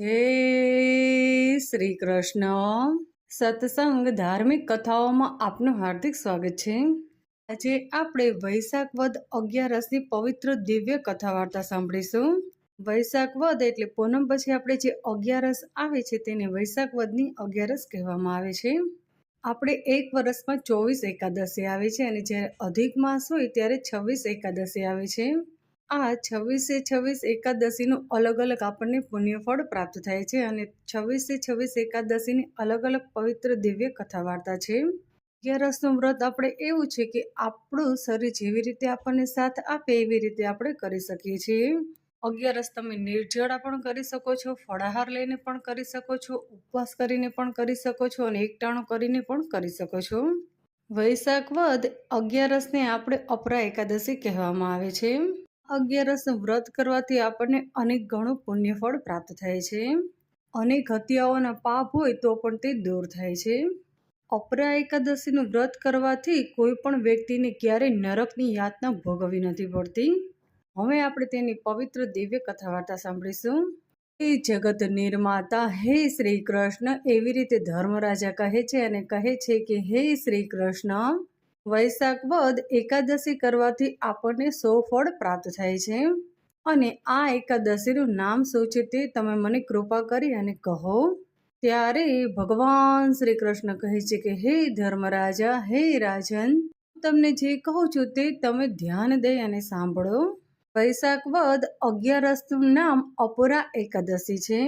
જય શ્રી કૃષ્ણ. સત્સંગ ધાર્મિક કથાઓમાં આપનું હાર્દિક સ્વાગત છે. આજે આપણે વૈશાખ વદ 11ની પવિત્ર દિવ્ય કથા વાર્તા સાંભળીશું. વૈશાખ વદ એટલે પૂનમ પછી આપણે જે 11 આવે છે તેને વૈશાખ વદની 11 કહેવામાં આવે છે. આપણે એક વર્ષમાં 24 એકાદશી આવે છે અને જ્યારે અધિક માસ હોય ત્યારે 26 એકાદશી આવે છે. આ 26 એકાદશીનું અલગ અલગ આપણને પુણ્યફળ પ્રાપ્ત થાય છે અને 26 એકાદશીની અલગ અલગ પવિત્ર દિવ્ય કથા વાર્તા છે. 11નું વ્રત આપણે એવું છે કે આપણું શરીર જેવી રીતે આપણને સાથ આપે એવી રીતે આપણે કરી શકીએ છીએ. 11 તમે નિર્જળા પણ કરી શકો છો, ફળાહાર લઈને પણ કરી શકો છો, ઉપવાસ કરીને પણ કરી શકો છો અને એકટાણું કરીને પણ કરી શકો છો. વૈશાખ વદ 11ને આપણે અપરા એકાદશી કહેવામાં આવે છે. 11નું વ્રત કરવાથી આપણને અનેક ગણું પુણ્યફળ પ્રાપ્ત થાય છે. અનેક હત્યાઓના પાપ હોય તો પણ તે દૂર થાય છે. અપરા એકાદશીનું વ્રત કરવાથી કોઈ પણ વ્યક્તિને ક્યારેય નરકની યાતના ભોગવવી નથી પડતી. હવે આપણે તેની પવિત્ર દિવ્ય કથા વાર્તા સાંભળીશું. હે જગત નિર્માતા, હે શ્રી કૃષ્ણ, એવી રીતે ધર્મરાજા કહે છે અને કહે છે કે હે શ્રી કૃષ્ણ, વૈશાખ વદ એકાદશી કરવાથી આપણને 100 ફળ પ્રાપ્ત થાય છે અને આ એકાદશીનું નામ શું છે તે તમે મને કૃપા કરી અને કહો. ત્યારે ભગવાન શ્રી કૃષ્ણ કહે છે કે હે ધર્મરાજા, હે રાજન, તમને જે કહું છું તે તમે ધ્યાન દઈ અને સાંભળો. વૈશાખ વદ 11નું નામ અપરા એકાદશી છે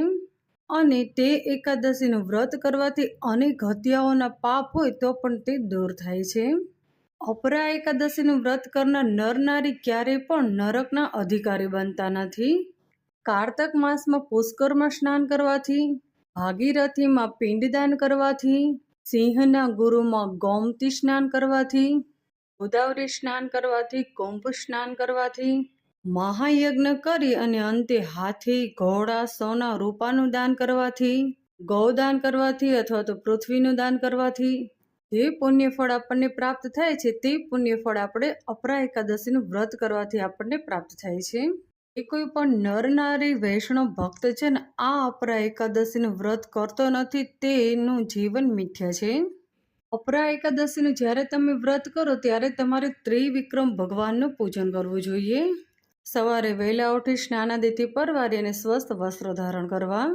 અને તે એકાદશીનું વ્રત કરવાથી અનેક હત્યાઓના પાપ હોય તો પણ તે દૂર થાય છે. અપરા એકાદશીનું વ્રત કરનાર નર નારી ક્યારેય પણ નરકના અધિકારી બનતા નથી. કારતક માસમાં પુષ્કરમાં સ્નાન કરવાથી, ભાગીરથીમાં પિંડદાન કરવાથી, સિંહના ગુરુમાં ગોમતી સ્નાન કરવાથી, ગોદાવરી સ્નાન કરવાથી, કુંભ સ્નાન કરવાથી, મહાયજ્ઞ કરી અને અંતે હાથી, ઘોડા, સોના, રૂપાનું દાન કરવાથી, ગૌદાન કરવાથી અથવા તો પૃથ્વીનું દાન કરવાથી જે પુણ્યફળ આપણને પ્રાપ્ત થાય છે તે પુણ્યફળ આપણે અપરા એકાદશીનું વ્રત કરવાથી આપણને પ્રાપ્ત થાય છે. એ કોઈ પણ નર નારી વૈષ્ણવ ભક્ત છે ને આ અપરા એકાદશીનું વ્રત કરતો નથી તેનું જીવન મિથ્યા છે. અપરા એકાદશીનું જ્યારે તમે વ્રત કરો ત્યારે તમારે ત્રિવિક્રમ ભગવાનનું પૂજન કરવું જોઈએ. સવારે વહેલા ઉઠી સ્નાનાદિથી પરવારી અને સ્વસ્થ વસ્ત્રો ધારણ કરવા.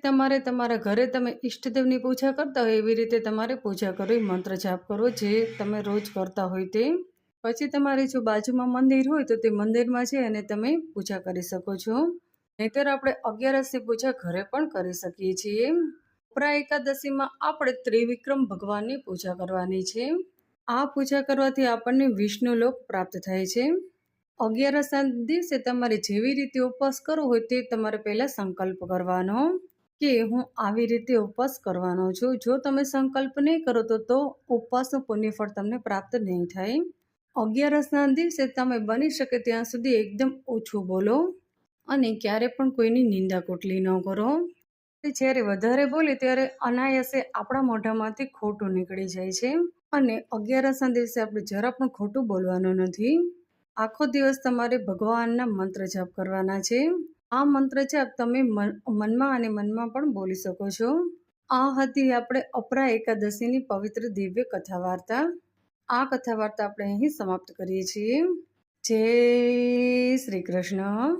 તમારે તમારા ઘરે તમે ઈષ્ટદેવની પૂજા કરતા હોય એવી રીતે તમારે પૂજા કરવી, મંત્ર જાપ કરવો જે તમે રોજ કરતા હોય તે. પછી તમારે જો બાજુમાં મંદિર હોય તો તે મંદિરમાં જઈ અને તમે પૂજા કરી શકો છો. નહીંતર આપણે 11ની પૂજા ઘરે પણ કરી શકીએ છીએ. અપરા એકાદશીમાં આપણે ત્રિવિક્રમ ભગવાનની પૂજા કરવાની છે. આ પૂજા કરવાથી આપણને વિષ્ણુ લોક પ્રાપ્ત થાય છે. 11ના દિવસે તમારે જેવી રીતે ઉપવાસ કરવો હોય તે તમારે પહેલા સંકલ્પ કરવાનો કે હું આવી રીતે ઉપવાસ કરવાનો છું. જો તમે સંકલ્પ નહીં કરો તો ઉપવાસનું પુણ્યફળ તમને પ્રાપ્ત નહીં થાય. 11ના દિવસે તમે બની શકે ત્યાં સુધી એકદમ ઓછું બોલો અને ક્યારે પણ કોઈની નિંદા કોટલી ન કરો. જ્યારે વધારે બોલે ત્યારે અનાયાસે આપણા મોઢામાંથી ખોટું નીકળી જાય છે અને 11ના દિવસે આપણે જરા પણ ખોટું બોલવાનું નથી. આખો દિવસ તમારે ભગવાનના મંત્ર જાપ કરવાના છે. આ મંત્ર જાપ તમે મનમાં અને મનમાં પણ બોલી શકો છો. આ હતી આપણે અપરા એકાદશીની પવિત્ર દિવ્ય કથા વાર્તા. આ કથા વાર્તા આપણે અહીં સમાપ્ત કરીએ છીએ. જય શ્રી કૃષ્ણ.